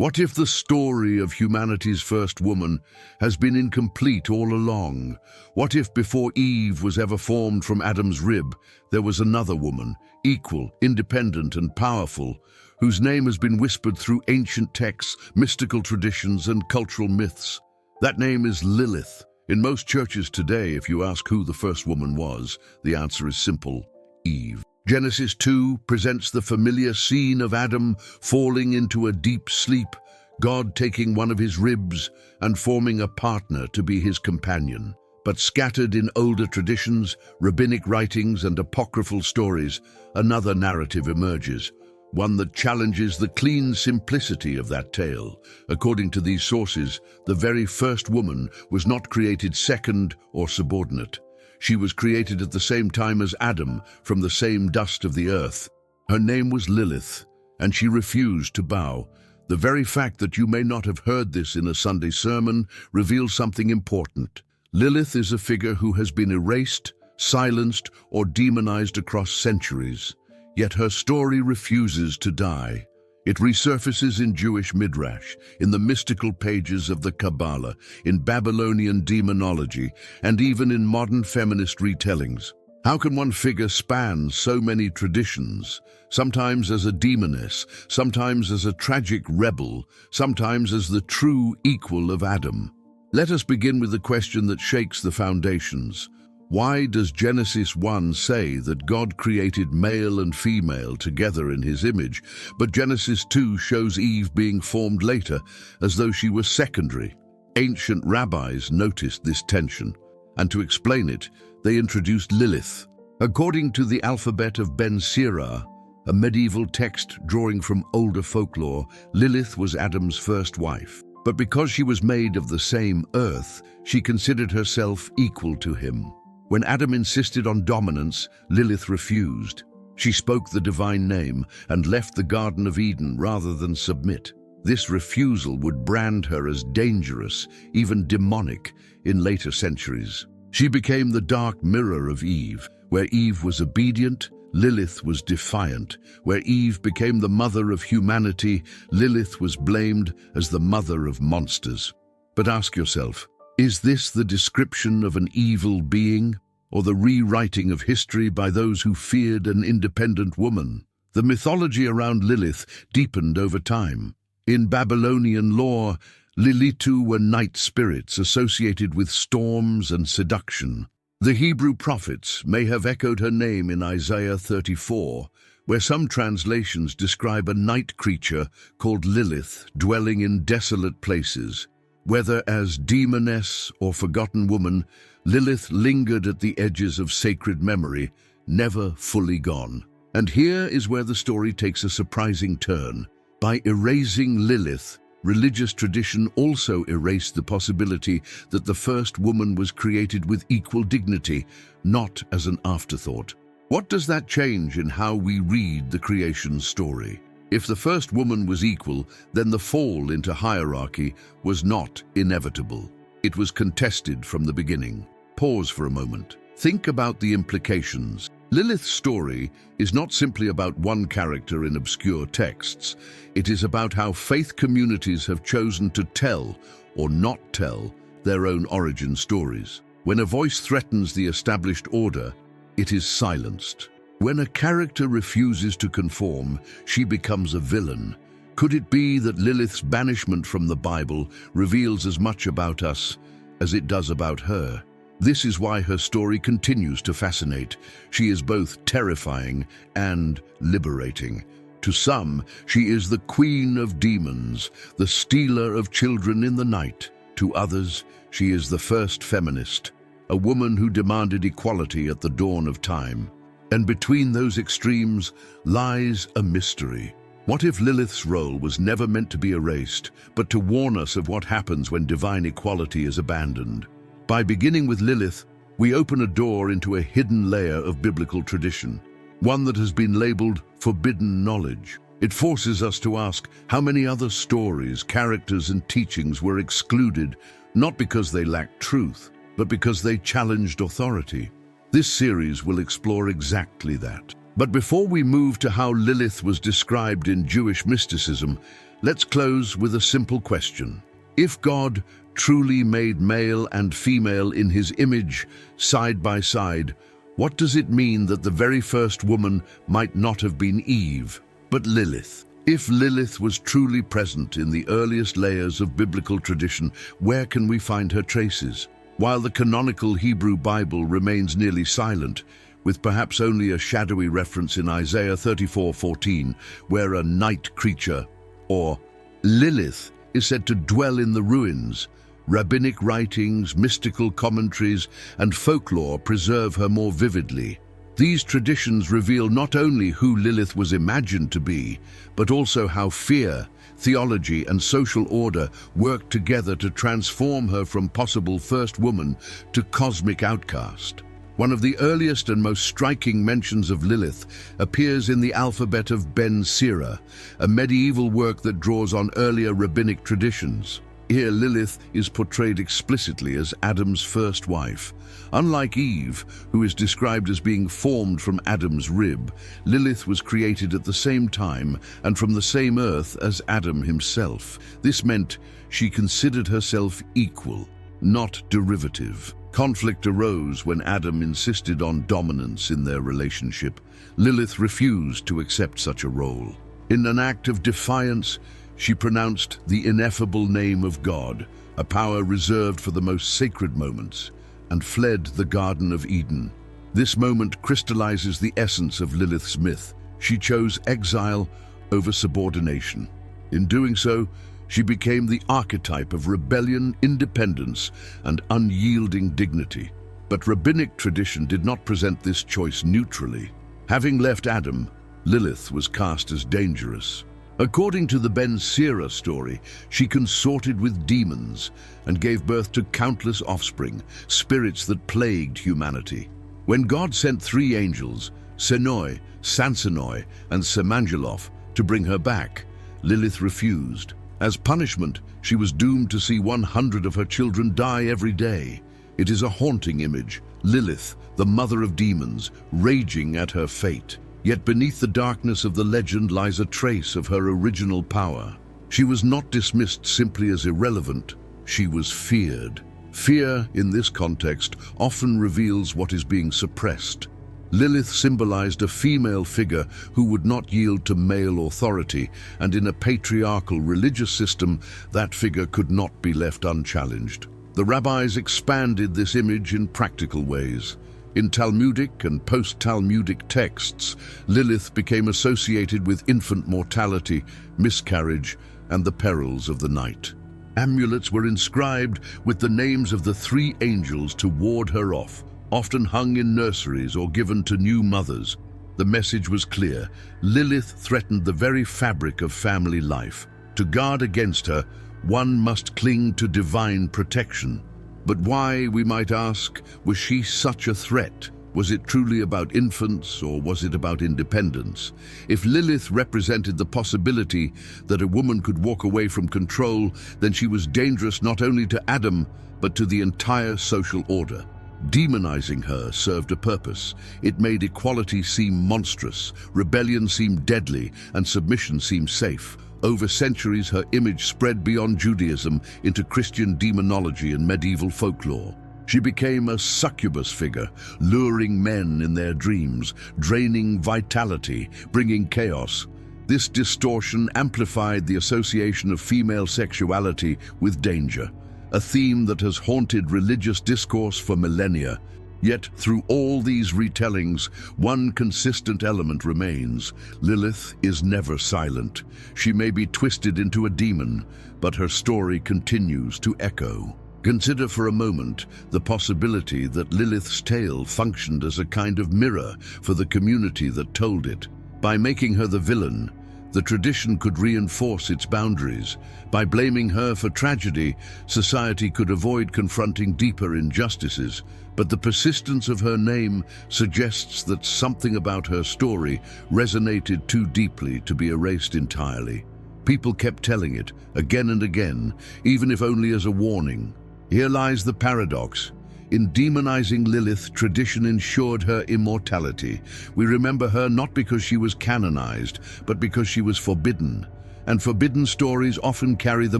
What if the story of humanity's first woman has been incomplete all along? What if before Eve was ever formed from Adam's rib, there was another woman, equal, independent, and powerful, whose name has been whispered through ancient texts, mystical traditions, and cultural myths? That name is Lilith. In most churches today, if you ask who the first woman was, the answer is simple: Eve. Genesis 2 presents the familiar scene of Adam falling into a deep sleep, God taking one of his ribs and forming a partner to be his companion. But scattered in older traditions, rabbinic writings, and apocryphal stories, another narrative emerges, one that challenges the clean simplicity of that tale. According to these sources, the very first woman was not created second or subordinate. She was created at the same time as Adam, from the same dust of the earth. Her name was Lilith, and she refused to bow. The very fact that you may not have heard this in a Sunday sermon reveals something important. Lilith is a figure who has been erased, silenced, or demonized across centuries. Yet her story refuses to die. It resurfaces in Jewish midrash, in the mystical pages of the Kabbalah, in Babylonian demonology, and even in modern feminist retellings. How can one figure span so many traditions, sometimes as a demoness, sometimes as a tragic rebel, sometimes as the true equal of Adam? Let us begin with the question that shakes the foundations. Why does Genesis 1 say that God created male and female together in his image, but Genesis 2 shows Eve being formed later, as though she was secondary? Ancient rabbis noticed this tension, and to explain it, they introduced Lilith. According to the alphabet of Ben Sirah, a medieval text drawing from older folklore, Lilith was Adam's first wife. But because she was made of the same earth, she considered herself equal to him. When Adam insisted on dominance, Lilith refused. She spoke the divine name and left the Garden of Eden rather than submit. This refusal would brand her as dangerous, even demonic, in later centuries. She became the dark mirror of Eve. Where Eve was obedient, Lilith was defiant. Where Eve became the mother of humanity, Lilith was blamed as the mother of monsters. But ask yourself, is this the description of an evil being, or the rewriting of history by those who feared an independent woman? The mythology around Lilith deepened over time. In Babylonian lore, Lilithu were night spirits associated with storms and seduction. The Hebrew prophets may have echoed her name in Isaiah 34, where some translations describe a night creature called Lilith dwelling in desolate places. Whether as demoness or forgotten woman, Lilith lingered at the edges of sacred memory, never fully gone. And here is where the story takes a surprising turn. By erasing Lilith, religious tradition also erased the possibility that the first woman was created with equal dignity, not as an afterthought. What does that change in how we read the creation story? If the first woman was equal, then the fall into hierarchy was not inevitable. It was contested from the beginning. Pause for a moment. Think about the implications. Lilith's story is not simply about one character in obscure texts. It is about how faith communities have chosen to tell or not tell their own origin stories. When a voice threatens the established order, it is silenced. When a character refuses to conform, she becomes a villain. Could it be that Lilith's banishment from the Bible reveals as much about us as it does about her? This is why her story continues to fascinate. She is both terrifying and liberating. To some, she is the queen of demons, the stealer of children in the night. To others, she is the first feminist, a woman who demanded equality at the dawn of time. And between those extremes lies a mystery. What if Lilith's role was never meant to be erased, but to warn us of what happens when divine equality is abandoned? By beginning with Lilith, we open a door into a hidden layer of biblical tradition, one that has been labeled forbidden knowledge. It forces us to ask how many other stories, characters, and teachings were excluded, not because they lacked truth, but because they challenged authority. This series will explore exactly that. But before we move to how Lilith was described in Jewish mysticism, Let's close with a simple question. If God truly made male and female in his image, side by side, what does it mean that the very first woman might not have been Eve, but Lilith? If Lilith was truly present in the earliest layers of biblical tradition, where can we find her traces? While the canonical Hebrew Bible remains nearly silent, with perhaps only a shadowy reference in Isaiah 34:14, where a night creature, or Lilith, is said to dwell in the ruins, rabbinic writings, mystical commentaries, and folklore preserve her more vividly. These traditions reveal not only who Lilith was imagined to be, but also how fear, theology, and social order worked together to transform her from possible first woman to cosmic outcast. One of the earliest and most striking mentions of Lilith appears in the alphabet of Ben Sira, a medieval work that draws on earlier rabbinic traditions. Here, Lilith is portrayed explicitly as Adam's first wife. Unlike Eve, who is described as being formed from Adam's rib, Lilith was created at the same time and from the same earth as Adam himself. This meant she considered herself equal, not derivative. Conflict arose when Adam insisted on dominance in their relationship. Lilith refused to accept such a role. In an act of defiance, she pronounced the ineffable name of God, a power reserved for the most sacred moments, and fled the Garden of Eden. This moment crystallizes the essence of Lilith's myth. She chose exile over subordination. In doing so, she became the archetype of rebellion, independence, and unyielding dignity. But rabbinic tradition did not present this choice neutrally. Having left Adam, Lilith was cast as dangerous. According to the Ben Sira story, she consorted with demons and gave birth to countless offspring, spirits that plagued humanity. When God sent 3 angels, Senoi, Sansanoi, and Semangeloth, to bring her back, Lilith refused. As punishment, she was doomed to see 100 of her children die every day. It is a haunting image, Lilith, the mother of demons, raging at her fate. Yet beneath the darkness of the legend lies a trace of her original power. She was not dismissed simply as irrelevant, she was feared. Fear, in this context, often reveals what is being suppressed. Lilith symbolized a female figure who would not yield to male authority, and in a patriarchal religious system, that figure could not be left unchallenged. The rabbis expanded this image in practical ways. In Talmudic and post-Talmudic texts, Lilith became associated with infant mortality, miscarriage, and the perils of the night. Amulets were inscribed with the names of the 3 angels to ward her off, often hung in nurseries or given to new mothers. The message was clear: Lilith threatened the very fabric of family life. To guard against her, one must cling to divine protection. But why, we might ask, was she such a threat? Was it truly about infants, or was it about independence? If Lilith represented the possibility that a woman could walk away from control, then she was dangerous not only to Adam, but to the entire social order. Demonizing her served a purpose. It made equality seem monstrous, rebellion seem deadly, and submission seem safe. Over centuries, her image spread beyond Judaism into Christian demonology and medieval folklore. She became a succubus figure, luring men in their dreams, draining vitality, bringing chaos. This distortion amplified the association of female sexuality with danger, a theme that has haunted religious discourse for millennia. Yet, through all these retellings, one consistent element remains. Lilith is never silent. She may be twisted into a demon, but her story continues to echo. Consider for a moment the possibility that Lilith's tale functioned as a kind of mirror for the community that told it. By making her the villain, the tradition could reinforce its boundaries. By blaming her for tragedy, society could avoid confronting deeper injustices. But the persistence of her name suggests that something about her story resonated too deeply to be erased entirely. People kept telling it, again and again, even if only as a warning. Here lies the paradox. In demonizing Lilith, tradition ensured her immortality. We remember her not because she was canonized, but because she was forbidden. and forbidden stories often carry the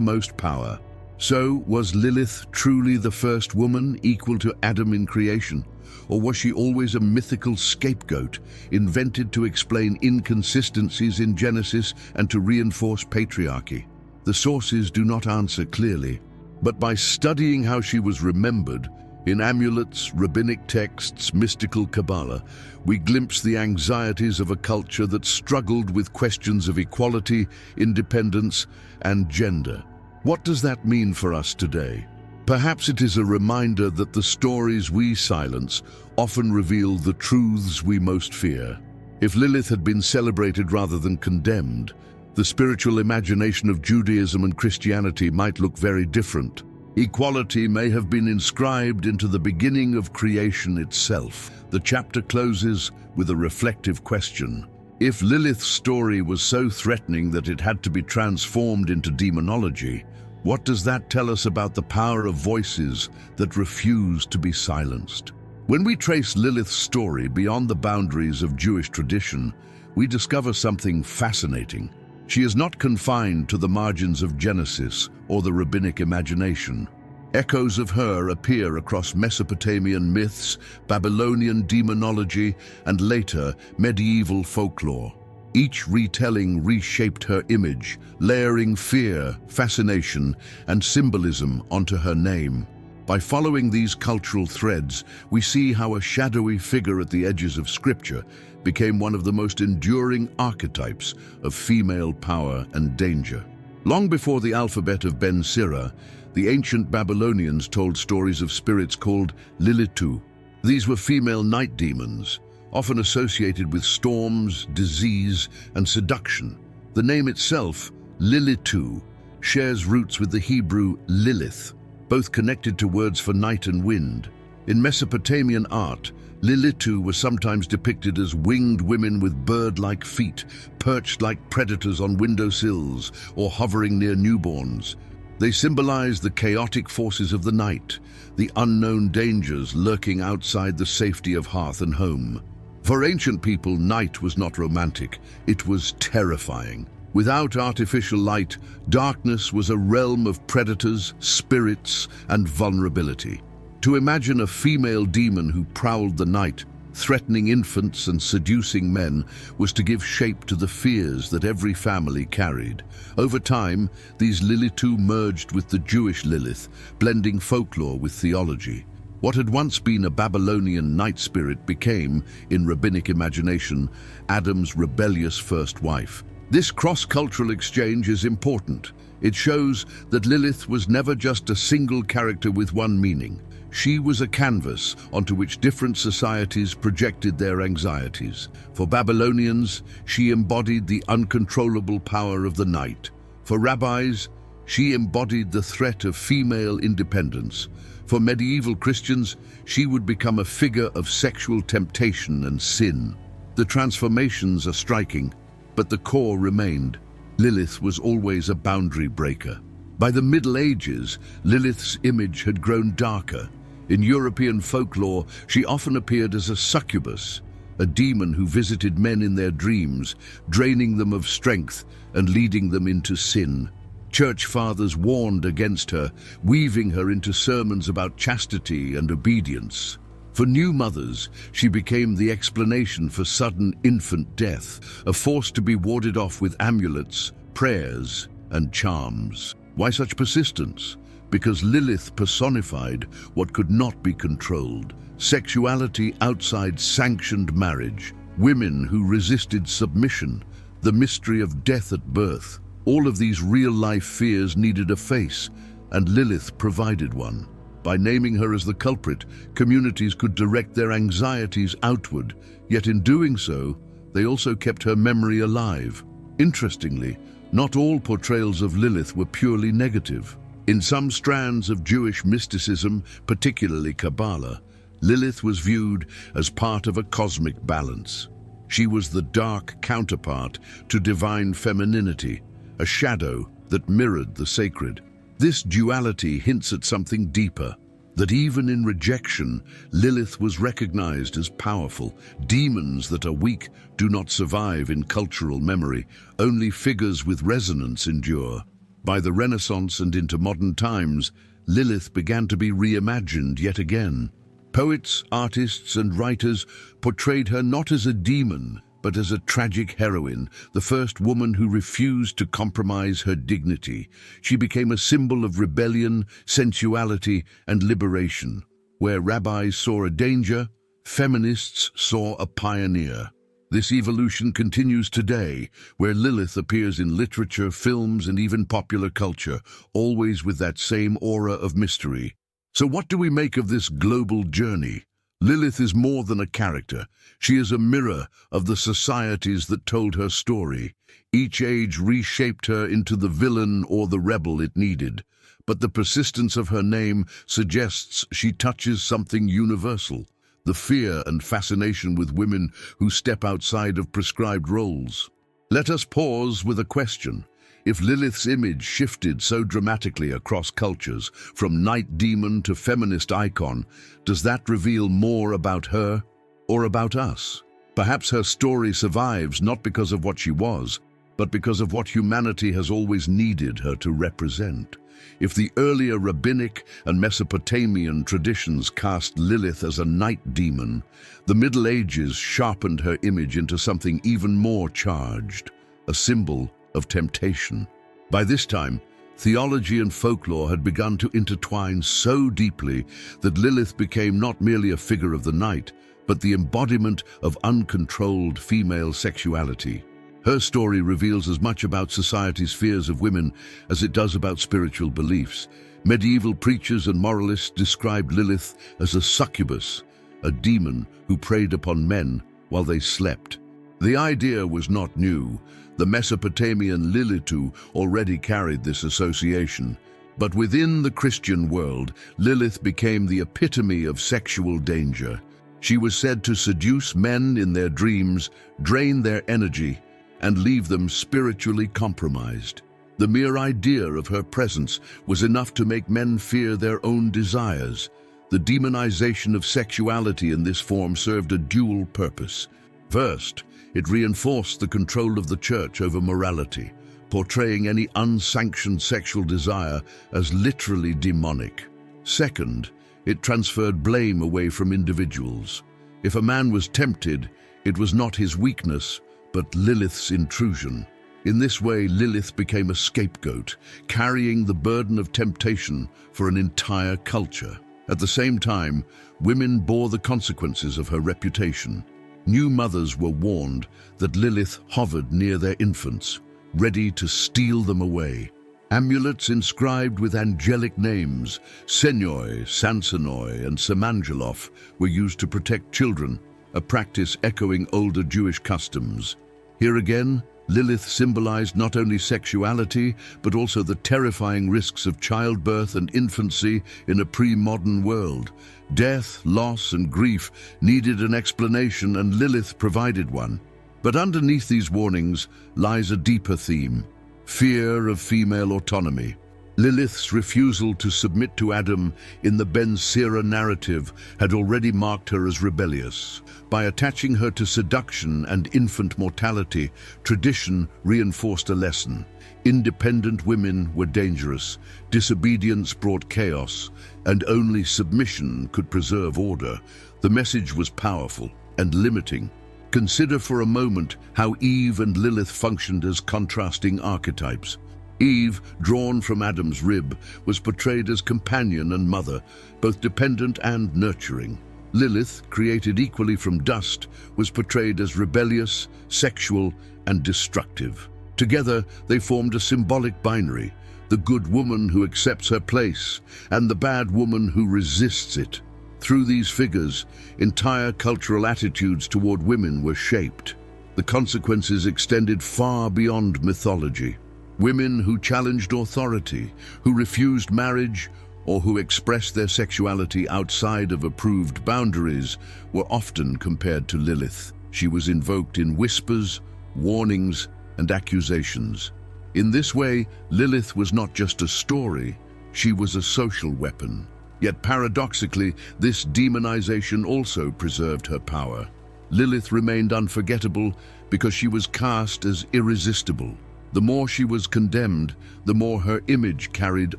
most power. So, was Lilith truly the first woman equal to Adam in creation? Or was she always a mythical scapegoat, invented to explain inconsistencies in Genesis and to reinforce patriarchy? The sources do not answer clearly, but by studying how she was remembered, in amulets, rabbinic texts, mystical Kabbalah, we glimpse the anxieties of a culture that struggled with questions of equality, independence, and gender. What does that mean for us today? Perhaps it is a reminder that the stories we silence often reveal the truths we most fear. If Lilith had been celebrated rather than condemned, the spiritual imagination of Judaism and Christianity might look very different. Equality may have been inscribed into the beginning of creation itself. The chapter closes with a reflective question. If Lilith's story was so threatening that it had to be transformed into demonology, what does that tell us about the power of voices that refuse to be silenced? When we trace Lilith's story beyond the boundaries of Jewish tradition, we discover something fascinating. She is not confined to the margins of Genesis or the rabbinic imagination. Echoes of her appear across Mesopotamian myths, Babylonian demonology, and later medieval folklore. Each retelling reshaped her image, layering fear, fascination, and symbolism onto her name. By following these cultural threads, we see how a shadowy figure at the edges of Scripture became one of the most enduring archetypes of female power and danger. Long before the alphabet of Ben Sira, the ancient Babylonians told stories of spirits called Lilith. These were female night demons, often associated with storms, disease, and seduction. The name itself, Lilith, shares roots with the Hebrew Lilith, both connected to words for night and wind. In Mesopotamian art, Lilith was sometimes depicted as winged women with bird-like feet, perched like predators on windowsills or hovering near newborns. They symbolize the chaotic forces of the night, the unknown dangers lurking outside the safety of hearth and home. For ancient people, night was not romantic, it was terrifying. Without artificial light, darkness was a realm of predators, spirits, and vulnerability. To imagine a female demon who prowled the night, threatening infants and seducing men, was to give shape to the fears that every family carried. Over time, these Lilith merged with the Jewish Lilith, blending folklore with theology. What had once been a Babylonian night spirit became, in rabbinic imagination, Adam's rebellious first wife. This cross-cultural exchange is important. It shows that Lilith was never just a single character with one meaning. She was a canvas onto which different societies projected their anxieties. For Babylonians, she embodied the uncontrollable power of the night. For rabbis, she embodied the threat of female independence. For medieval Christians, she would become a figure of sexual temptation and sin. The transformations are striking, but the core remained. Lilith was always a boundary breaker. By the Middle Ages, Lilith's image had grown darker. In European folklore, she often appeared as a succubus, a demon who visited men in their dreams, draining them of strength and leading them into sin. Church fathers warned against her, weaving her into sermons about chastity and obedience. For new mothers, she became the explanation for sudden infant death, a force to be warded off with amulets, prayers, and charms. Why such persistence? Because Lilith personified what could not be controlled: sexuality outside sanctioned marriage, women who resisted submission, the mystery of death at birth. All of these real-life fears needed a face, and Lilith provided one. By naming her as the culprit, communities could direct their anxieties outward, yet in doing so, they also kept her memory alive. Interestingly, not all portrayals of Lilith were purely negative. In some strands of Jewish mysticism, particularly Kabbalah, Lilith was viewed as part of a cosmic balance. She was the dark counterpart to divine femininity, a shadow that mirrored the sacred. This duality hints at something deeper. that even in rejection, Lilith was recognized as powerful. Demons that are weak do not survive in cultural memory. Only figures with resonance endure. By the Renaissance and into modern times, Lilith began to be reimagined yet again. Poets, artists, and writers portrayed her not as a demon, but as a tragic heroine, the first woman who refused to compromise her dignity. She became a symbol of rebellion, sensuality, and liberation. Where rabbis saw a danger, feminists saw a pioneer. This evolution continues today, where Lilith appears in literature, films, and even popular culture, always with that same aura of mystery. So what do we make of this global journey? Lilith is more than a character. She is a mirror of the societies that told her story. Each age reshaped her into the villain or the rebel it needed. But the persistence of her name suggests she touches something universal: the fear and fascination with women who step outside of prescribed roles. Let us pause with a question. If Lilith's image shifted so dramatically across cultures, from night demon to feminist icon, does that reveal more about her or about us? Perhaps her story survives not because of what she was, but because of what humanity has always needed her to represent. If the earlier rabbinic and Mesopotamian traditions cast Lilith as a night demon, the Middle Ages sharpened her image into something even more charged, a symbol of temptation. By this time, theology and folklore had begun to intertwine so deeply that Lilith became not merely a figure of the night, but the embodiment of uncontrolled female sexuality. Her story reveals as much about society's fears of women as it does about spiritual beliefs. Medieval preachers and moralists described Lilith as a succubus, a demon who preyed upon men while they slept. The idea was not new. The Mesopotamian Lilitu already carried this association. But within the Christian world, Lilith became the epitome of sexual danger. She was said to seduce men in their dreams, drain their energy, and leave them spiritually compromised. The mere idea of her presence was enough to make men fear their own desires. The demonization of sexuality in this form served a dual purpose. First, it reinforced the control of the church over morality, portraying any unsanctioned sexual desire as literally demonic. Second, it transferred blame away from individuals. If a man was tempted, it was not his weakness, but Lilith's intrusion. In this way, Lilith became a scapegoat, carrying the burden of temptation for an entire culture. At the same time, women bore the consequences of her reputation. New mothers were warned that Lilith hovered near their infants, ready to steal them away. Amulets inscribed with angelic names, Senyoi, Sansonoi, and Samangelof, were used to protect children, a practice echoing older Jewish customs. Here again, Lilith symbolized not only sexuality, but also the terrifying risks of childbirth and infancy in a pre-modern world. Death, loss, and grief needed an explanation, and Lilith provided one. But underneath these warnings lies a deeper theme: fear of female autonomy. Lilith's refusal to submit to Adam in the Ben Sira narrative had already marked her as rebellious. By attaching her to seduction and infant mortality, tradition reinforced a lesson. Independent women were dangerous, disobedience brought chaos, and only submission could preserve order. The message was powerful and limiting. Consider for a moment how Eve and Lilith functioned as contrasting archetypes. Eve, drawn from Adam's rib, was portrayed as companion and mother, both dependent and nurturing. Lilith, created equally from dust, was portrayed as rebellious, sexual, and destructive. Together, they formed a symbolic binary: the good woman who accepts her place, and the bad woman who resists it. Through these figures, entire cultural attitudes toward women were shaped. The consequences extended far beyond mythology. Women who challenged authority, who refused marriage, or who expressed their sexuality outside of approved boundaries were often compared to Lilith. She was invoked in whispers, warnings, and accusations. In this way, Lilith was not just a story, she was a social weapon. Yet paradoxically, this demonization also preserved her power. Lilith remained unforgettable because she was cast as irresistible. The more she was condemned, the more her image carried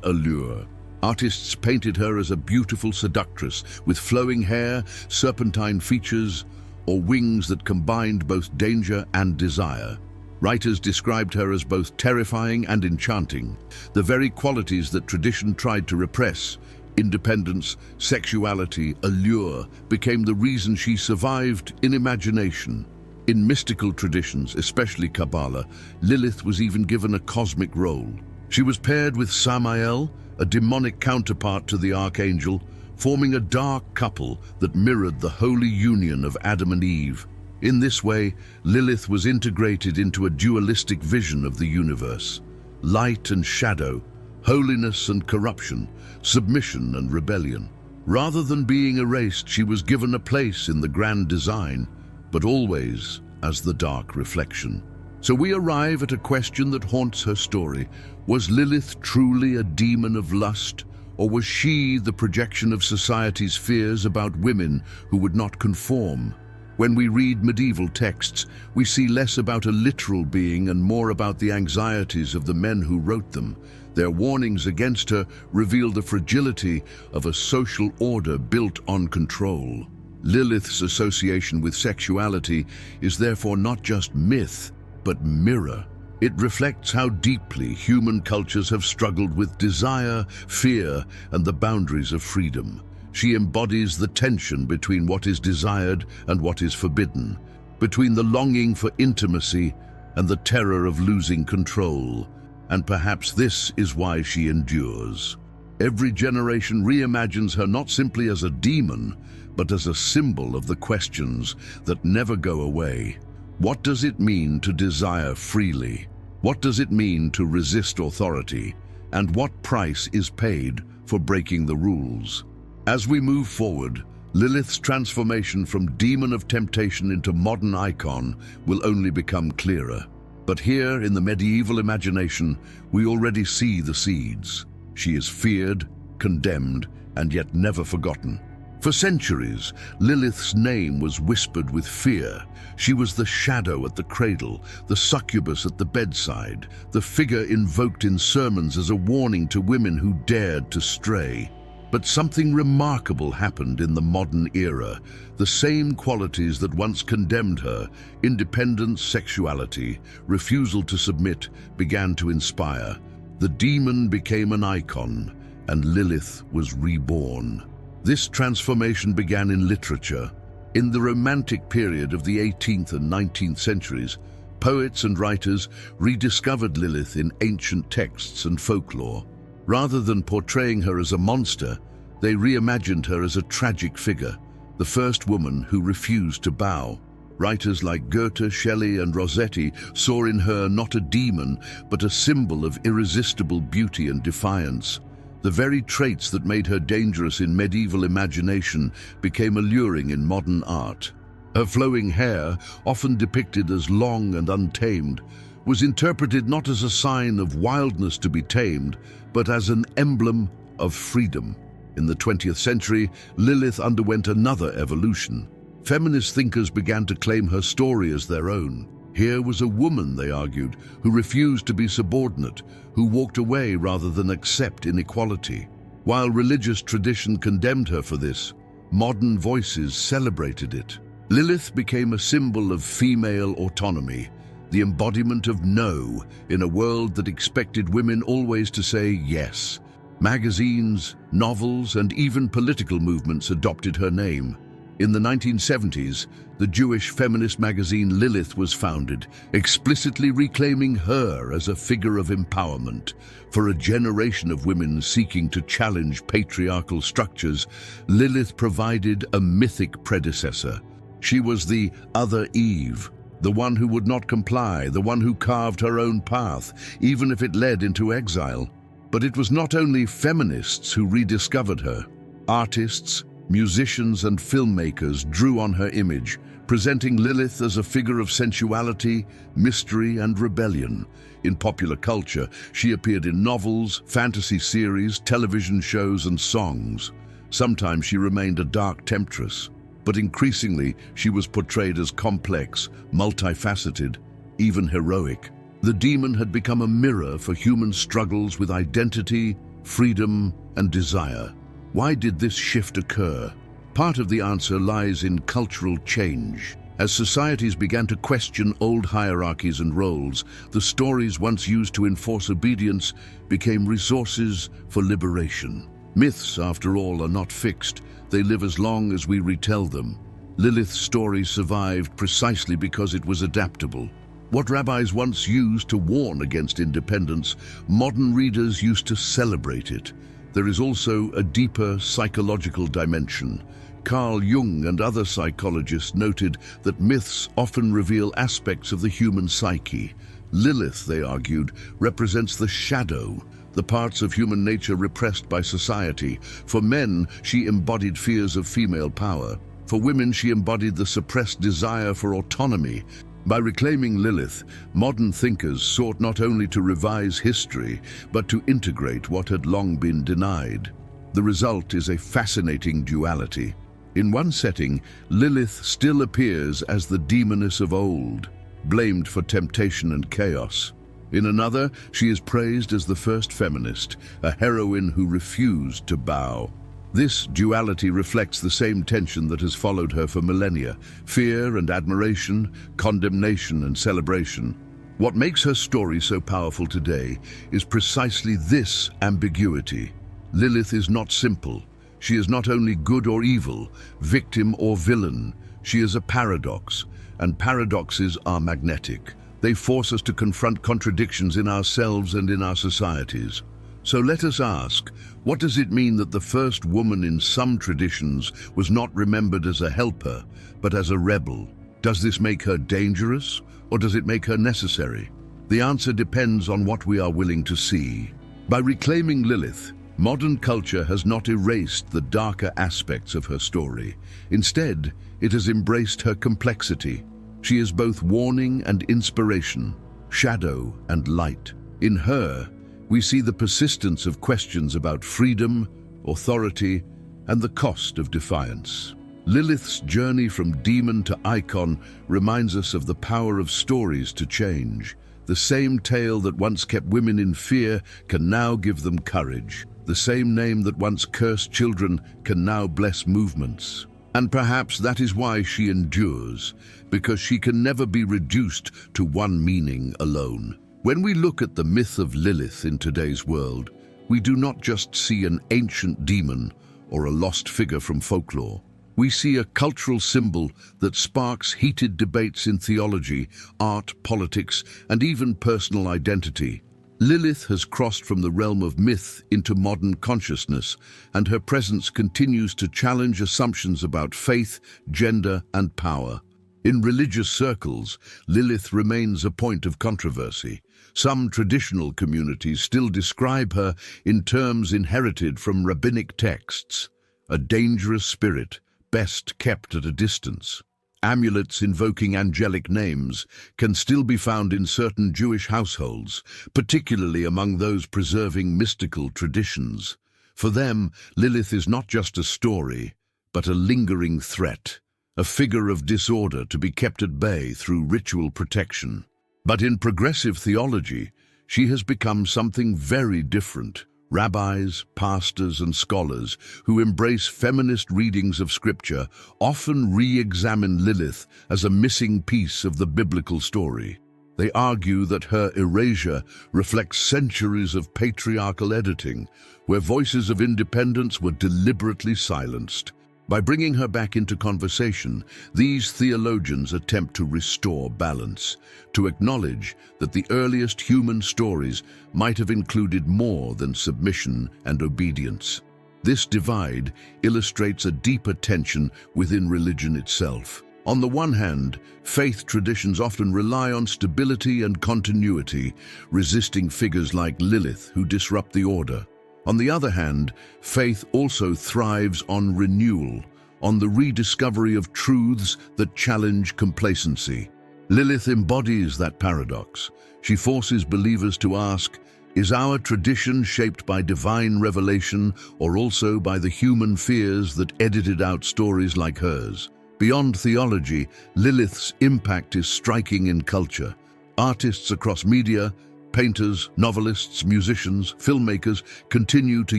allure. Artists painted her as a beautiful seductress with flowing hair, serpentine features, or wings that combined both danger and desire. Writers described her as both terrifying and enchanting, the very qualities that tradition tried to repress. Independence, sexuality, allure became the reason she survived in imagination. In mystical traditions, especially Kabbalah, Lilith was even given a cosmic role. She was paired with Samael, a demonic counterpart to the archangel, forming a dark couple that mirrored the holy union of Adam and Eve. In this way, Lilith was integrated into a dualistic vision of the universe. Light and shadow, holiness and corruption, submission and rebellion. Rather than being erased, she was given a place in the grand design, but always as the dark reflection. So we arrive at a question that haunts her story. Was Lilith truly a demon of lust, or was she the projection of society's fears about women who would not conform? When we read medieval texts, we see less about a literal being and more about the anxieties of the men who wrote them. Their warnings against her reveal the fragility of a social order built on control. Lilith's association with sexuality is therefore not just myth, but mirror. It reflects how deeply human cultures have struggled with desire, fear, and the boundaries of freedom. She embodies the tension between what is desired and what is forbidden, between the longing for intimacy and the terror of losing control. And perhaps this is why she endures. Every generation reimagines her not simply as a demon, but as a symbol of the questions that never go away. What does it mean to desire freely? What does it mean to resist authority? And what price is paid for breaking the rules? As we move forward, Lilith's transformation from demon of temptation into modern icon will only become clearer. But here, in the medieval imagination, we already see the seeds. She is feared, condemned, and yet never forgotten. For centuries, Lilith's name was whispered with fear. She was the shadow at the cradle, the succubus at the bedside, the figure invoked in sermons as a warning to women who dared to stray. But something remarkable happened in the modern era. The same qualities that once condemned her, independence, sexuality, refusal to submit, began to inspire. The demon became an icon, and Lilith was reborn. This transformation began in literature. In the Romantic period of the 18th and 19th centuries, poets and writers rediscovered Lilith in ancient texts and folklore. Rather than portraying her as a monster, they reimagined her as a tragic figure, the first woman who refused to bow. Writers like Goethe, Shelley, and Rossetti saw in her not a demon, but a symbol of irresistible beauty and defiance. The very traits that made her dangerous in medieval imagination became alluring in modern art. Her flowing hair, often depicted as long and untamed, was interpreted not as a sign of wildness to be tamed, but as an emblem of freedom. In the 20th century, Lilith underwent another evolution. Feminist thinkers began to claim her story as their own. Here was a woman, they argued, who refused to be subordinate, who walked away rather than accept inequality. While religious tradition condemned her for this, modern voices celebrated it. Lilith became a symbol of female autonomy, the embodiment of no in a world that expected women always to say yes. Magazines, novels, and even political movements adopted her name. In the 1970s, the Jewish feminist magazine Lilith was founded, explicitly reclaiming her as a figure of empowerment. For a generation of women seeking to challenge patriarchal structures, Lilith provided a mythic predecessor. She was the other Eve, the one who would not comply, the one who carved her own path, even if it led into exile. But it was not only feminists who rediscovered her. Artists, musicians, and filmmakers drew on her image, presenting Lilith as a figure of sensuality, mystery, and rebellion. In popular culture, she appeared in novels, fantasy series, television shows, and songs. Sometimes she remained a dark temptress, but increasingly she was portrayed as complex, multifaceted, even heroic. The demon had become a mirror for human struggles with identity, freedom, and desire. Why did this shift occur? Part of the answer lies in cultural change. As societies began to question old hierarchies and roles, the stories once used to enforce obedience became resources for liberation. Myths, after all, are not fixed. They live as long as we retell them. Lilith's story survived precisely because it was adaptable. What rabbis once used to warn against independence, modern readers used to celebrate it. There is also a deeper psychological dimension. Carl Jung and other psychologists noted that myths often reveal aspects of the human psyche. Lilith, they argued, represents the shadow, the parts of human nature repressed by society. For men, she embodied fears of female power. For women, she embodied the suppressed desire for autonomy. By reclaiming Lilith, modern thinkers sought not only to revise history, but to integrate what had long been denied. The result is a fascinating duality. In one setting, Lilith still appears as the demoness of old, blamed for temptation and chaos. In another, she is praised as the first feminist, a heroine who refused to bow. This duality reflects the same tension that has followed her for millennia: fear and admiration, condemnation and celebration. What makes her story so powerful today is precisely this ambiguity. Lilith is not simple. She is not only good or evil, victim or villain. She is a paradox, and paradoxes are magnetic. They force us to confront contradictions in ourselves and in our societies. So let us ask, what does it mean that the first woman in some traditions was not remembered as a helper, but as a rebel? Does this make her dangerous, or does it make her necessary? The answer depends on what we are willing to see. By reclaiming Lilith, modern culture has not erased the darker aspects of her story. Instead, it has embraced her complexity. She is both warning and inspiration, shadow and light. In her, we see the persistence of questions about freedom, authority, and the cost of defiance. Lilith's journey from demon to icon reminds us of the power of stories to change. The same tale that once kept women in fear can now give them courage. The same name that once cursed children can now bless movements. And perhaps that is why she endures, because she can never be reduced to one meaning alone. When we look at the myth of Lilith in today's world, we do not just see an ancient demon or a lost figure from folklore. We see a cultural symbol that sparks heated debates in theology, art, politics, and even personal identity. Lilith has crossed from the realm of myth into modern consciousness, and her presence continues to challenge assumptions about faith, gender, and power. In religious circles, Lilith remains a point of controversy. Some traditional communities still describe her in terms inherited from rabbinic texts: a dangerous spirit, best kept at a distance. Amulets invoking angelic names can still be found in certain Jewish households, particularly among those preserving mystical traditions. For them, Lilith is not just a story, but a lingering threat, a figure of disorder to be kept at bay through ritual protection. But in progressive theology, she has become something very different. Rabbis, pastors, and scholars who embrace feminist readings of Scripture often re-examine Lilith as a missing piece of the biblical story. They argue that her erasure reflects centuries of patriarchal editing, where voices of independence were deliberately silenced. By bringing her back into conversation, these theologians attempt to restore balance, to acknowledge that the earliest human stories might have included more than submission and obedience. This divide illustrates a deeper tension within religion itself. On the one hand, faith traditions often rely on stability and continuity, resisting figures like Lilith who disrupt the order. On the other hand, faith also thrives on renewal, on the rediscovery of truths that challenge complacency. Lilith embodies that paradox. She forces believers to ask, Is our tradition shaped by divine revelation or also by the human fears that edited out stories like hers? Beyond theology, Lilith's impact is striking in culture. Artists across media, painters, novelists, musicians, filmmakers continue to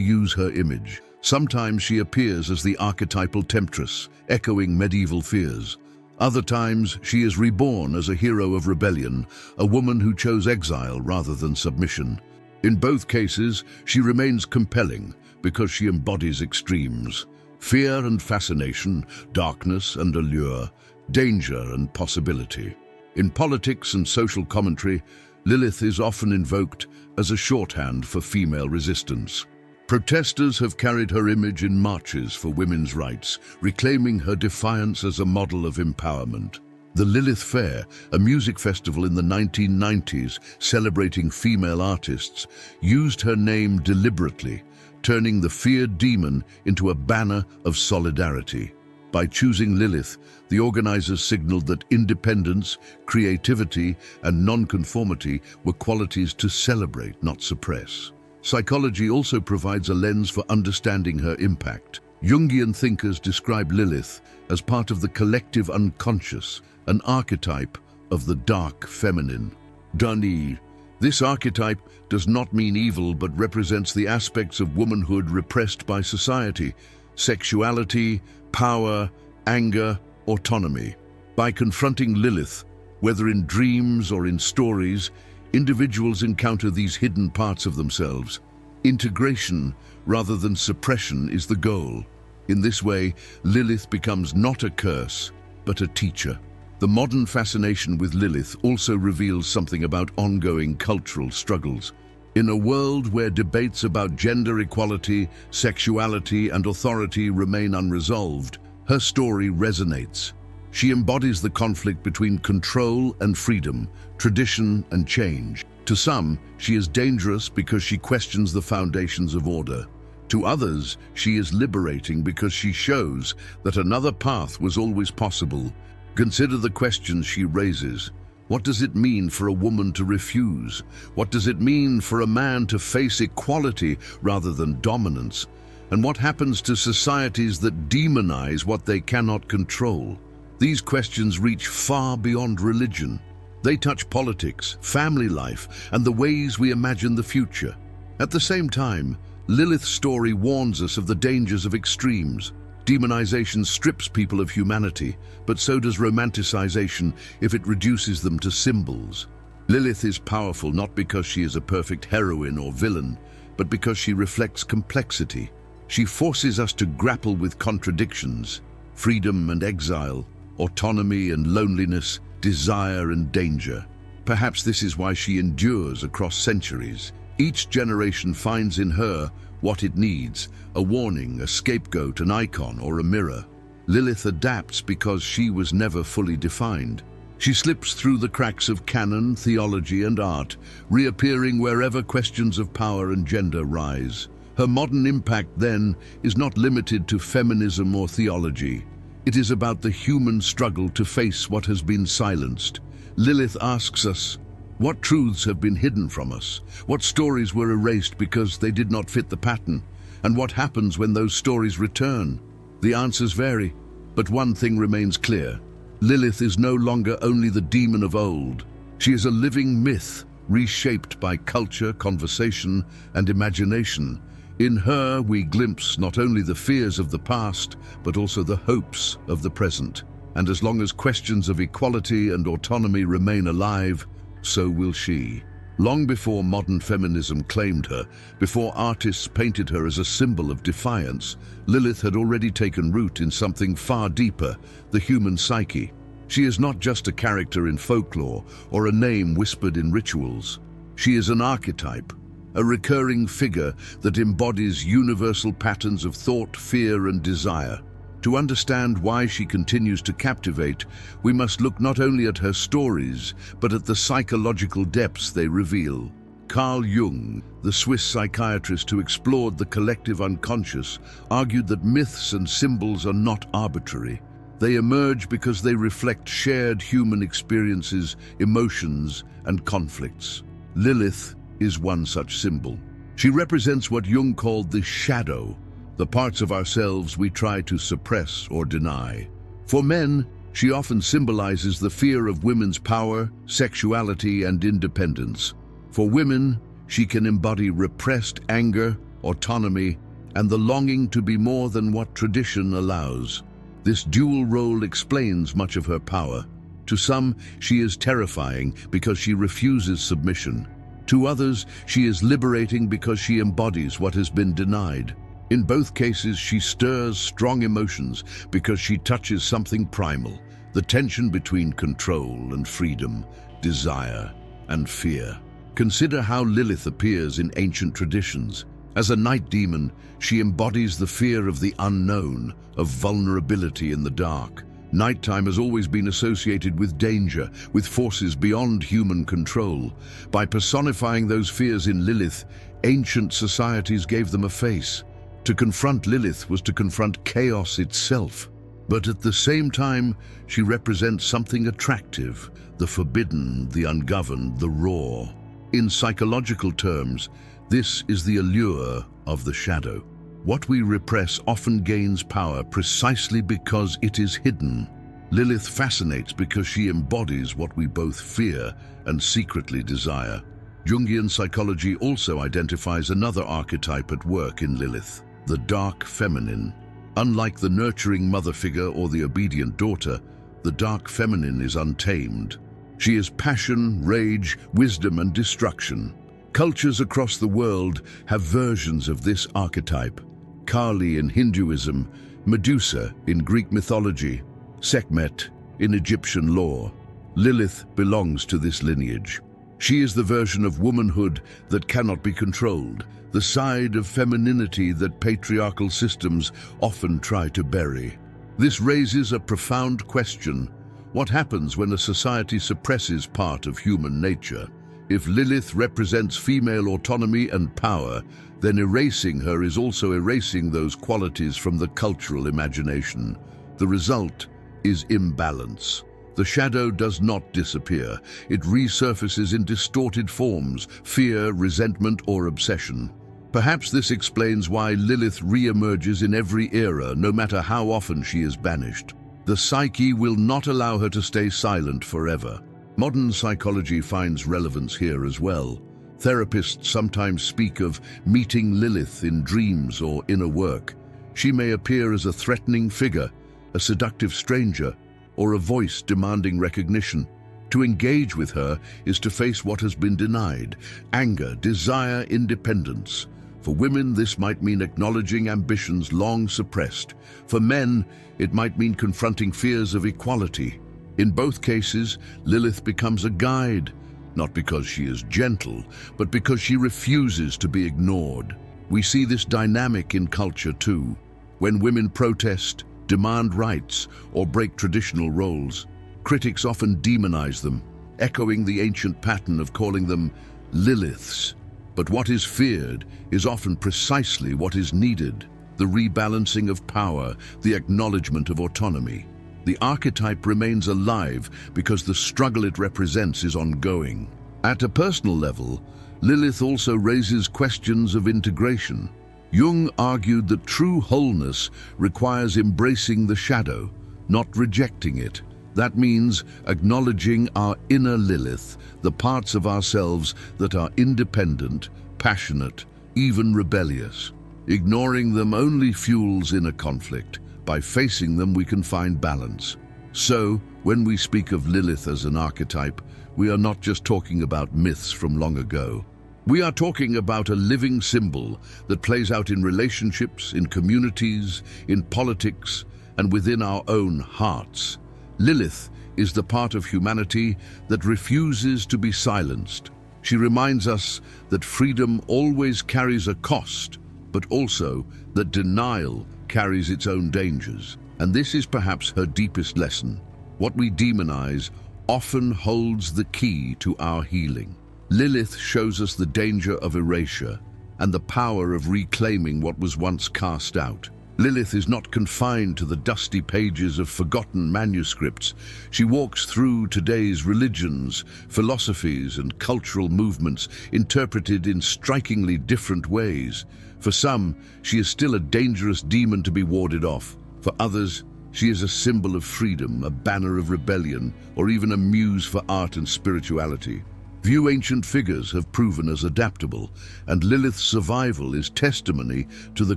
use her image. Sometimes she appears as the archetypal temptress, echoing medieval fears. Other times, she is reborn as a hero of rebellion, a woman who chose exile rather than submission. In both cases, she remains compelling because she embodies extremes: fear and fascination, darkness and allure, danger and possibility. In politics and social commentary, Lilith is often invoked as a shorthand for female resistance. Protesters have carried her image in marches for women's rights, reclaiming her defiance as a model of empowerment. The Lilith Fair, a music festival in the 1990s celebrating female artists, used her name deliberately, turning the feared demon into a banner of solidarity. By choosing Lilith, the organizers signaled that independence, creativity, and nonconformity were qualities to celebrate, not suppress. Psychology also provides a lens for understanding her impact. Jungian thinkers describe Lilith as part of the collective unconscious, an archetype of the dark feminine. Dani. This archetype does not mean evil but represents the aspects of womanhood repressed by society: sexuality, power, anger, autonomy. By confronting Lilith, whether in dreams or in stories, individuals encounter these hidden parts of themselves. Integration rather than suppression is the goal. In this way, Lilith becomes not a curse, but a teacher. The modern fascination with Lilith also reveals something about ongoing cultural struggles. In a world where debates about gender equality, sexuality, and authority remain unresolved, her story resonates. She embodies the conflict between control and freedom, tradition and change. To some, she is dangerous because she questions the foundations of order. To others, she is liberating because she shows that another path was always possible. Consider the questions she raises. What does it mean for a woman to refuse? What does it mean for a man to face equality rather than dominance? And what happens to societies that demonize what they cannot control? These questions reach far beyond religion. They touch politics, family life, and the ways we imagine the future. At the same time, Lilith's story warns us of the dangers of extremes. Demonization strips people of humanity, but so does romanticization if it reduces them to symbols. Lilith is powerful not because she is a perfect heroine or villain, but because she reflects complexity. She forces us to grapple with contradictions: freedom and exile, autonomy and loneliness, desire and danger. Perhaps this is why she endures across centuries. Each generation finds in her what it needs: a warning, a scapegoat, an icon, or a mirror. Lilith adapts because she was never fully defined. She slips through the cracks of canon, theology, and art, reappearing wherever questions of power and gender rise. Her modern impact, then, is not limited to feminism or theology. It is about the human struggle to face what has been silenced. Lilith asks us, what truths have been hidden from us? What stories were erased because they did not fit the pattern? And what happens when those stories return? The answers vary, but one thing remains clear. Lilith is no longer only the demon of old. She is a living myth, reshaped by culture, conversation, and imagination. In her, we glimpse not only the fears of the past, but also the hopes of the present. And as long as questions of equality and autonomy remain alive, so will she. Long before modern feminism claimed her, before artists painted her as a symbol of defiance, Lilith had already taken root in something far deeper: the human psyche. She is not just a character in folklore or a name whispered in rituals. She is an archetype, a recurring figure that embodies universal patterns of thought, fear, and desire. To understand why she continues to captivate, we must look not only at her stories, but at the psychological depths they reveal. Carl Jung, the Swiss psychiatrist who explored the collective unconscious, argued that myths and symbols are not arbitrary. They emerge because they reflect shared human experiences, emotions, and conflicts. Lilith, is one such symbol. She represents what Jung called the shadow, the parts of ourselves we try to suppress or deny. For men, she often symbolizes the fear of women's power, sexuality, and independence. For women, she can embody repressed anger, autonomy, and the longing to be more than what tradition allows. This dual role explains much of her power. To some, she is terrifying because she refuses submission. To others, she is liberating because she embodies what has been denied. In both cases, she stirs strong emotions because she touches something primal, the tension between control and freedom, desire and fear. Consider how Lilith appears in ancient traditions. As a night demon, she embodies the fear of the unknown, of vulnerability in the dark. Nighttime has always been associated with danger, with forces beyond human control. By personifying those fears in Lilith, ancient societies gave them a face. To confront Lilith was to confront chaos itself. But at the same time, she represents something attractive, the forbidden, the ungoverned, the raw. In psychological terms, this is the allure of the shadow. What we repress often gains power precisely because it is hidden. Lilith fascinates because she embodies what we both fear and secretly desire. Jungian psychology also identifies another archetype at work in Lilith, the dark feminine. Unlike the nurturing mother figure or the obedient daughter, the dark feminine is untamed. She is passion, rage, wisdom, and destruction. Cultures across the world have versions of this archetype. Kali in Hinduism, Medusa in Greek mythology, Sekhmet in Egyptian lore. Lilith belongs to this lineage. She is the version of womanhood that cannot be controlled, the side of femininity that patriarchal systems often try to bury. This raises a profound question. What happens when a society suppresses part of human nature? If Lilith represents female autonomy and power, then erasing her is also erasing those qualities from the cultural imagination. The result is imbalance. The shadow does not disappear. It resurfaces in distorted forms, fear, resentment, or obsession. Perhaps this explains why Lilith re-emerges in every era, no matter how often she is banished. The psyche will not allow her to stay silent forever. Modern psychology finds relevance here as well. Therapists sometimes speak of meeting Lilith in dreams or inner work. She may appear as a threatening figure, a seductive stranger, or a voice demanding recognition. To engage with her is to face what has been denied: anger, desire, independence. For women, this might mean acknowledging ambitions long suppressed. For men, it might mean confronting fears of equality. In both cases, Lilith becomes a guide, not because she is gentle, but because she refuses to be ignored. We see this dynamic in culture too. When women protest, demand rights, or break traditional roles, critics often demonize them, echoing the ancient pattern of calling them Liliths. But what is feared is often precisely what is needed: the rebalancing of power, the acknowledgement of autonomy. The archetype remains alive because the struggle it represents is ongoing. At a personal level, Lilith also raises questions of integration. Jung argued that true wholeness requires embracing the shadow, not rejecting it. That means acknowledging our inner Lilith, the parts of ourselves that are independent, passionate, even rebellious. Ignoring them only fuels inner conflict. By facing them, we can find balance. So, when we speak of Lilith as an archetype, we are not just talking about myths from long ago. We are talking about a living symbol that plays out in relationships, in communities, in politics, and within our own hearts. Lilith is the part of humanity that refuses to be silenced. She reminds us that freedom always carries a cost, but also that denial carries its own dangers. And this is perhaps her deepest lesson. What we demonize often holds the key to our healing. Lilith shows us the danger of erasure and the power of reclaiming what was once cast out. Lilith is not confined to the dusty pages of forgotten manuscripts. She walks through today's religions, philosophies, and cultural movements, interpreted in strikingly different ways. For some, she is still a dangerous demon to be warded off. For others, she is a symbol of freedom, a banner of rebellion, or even a muse for art and spirituality. Few ancient figures have proven as adaptable, and Lilith's survival is testimony to the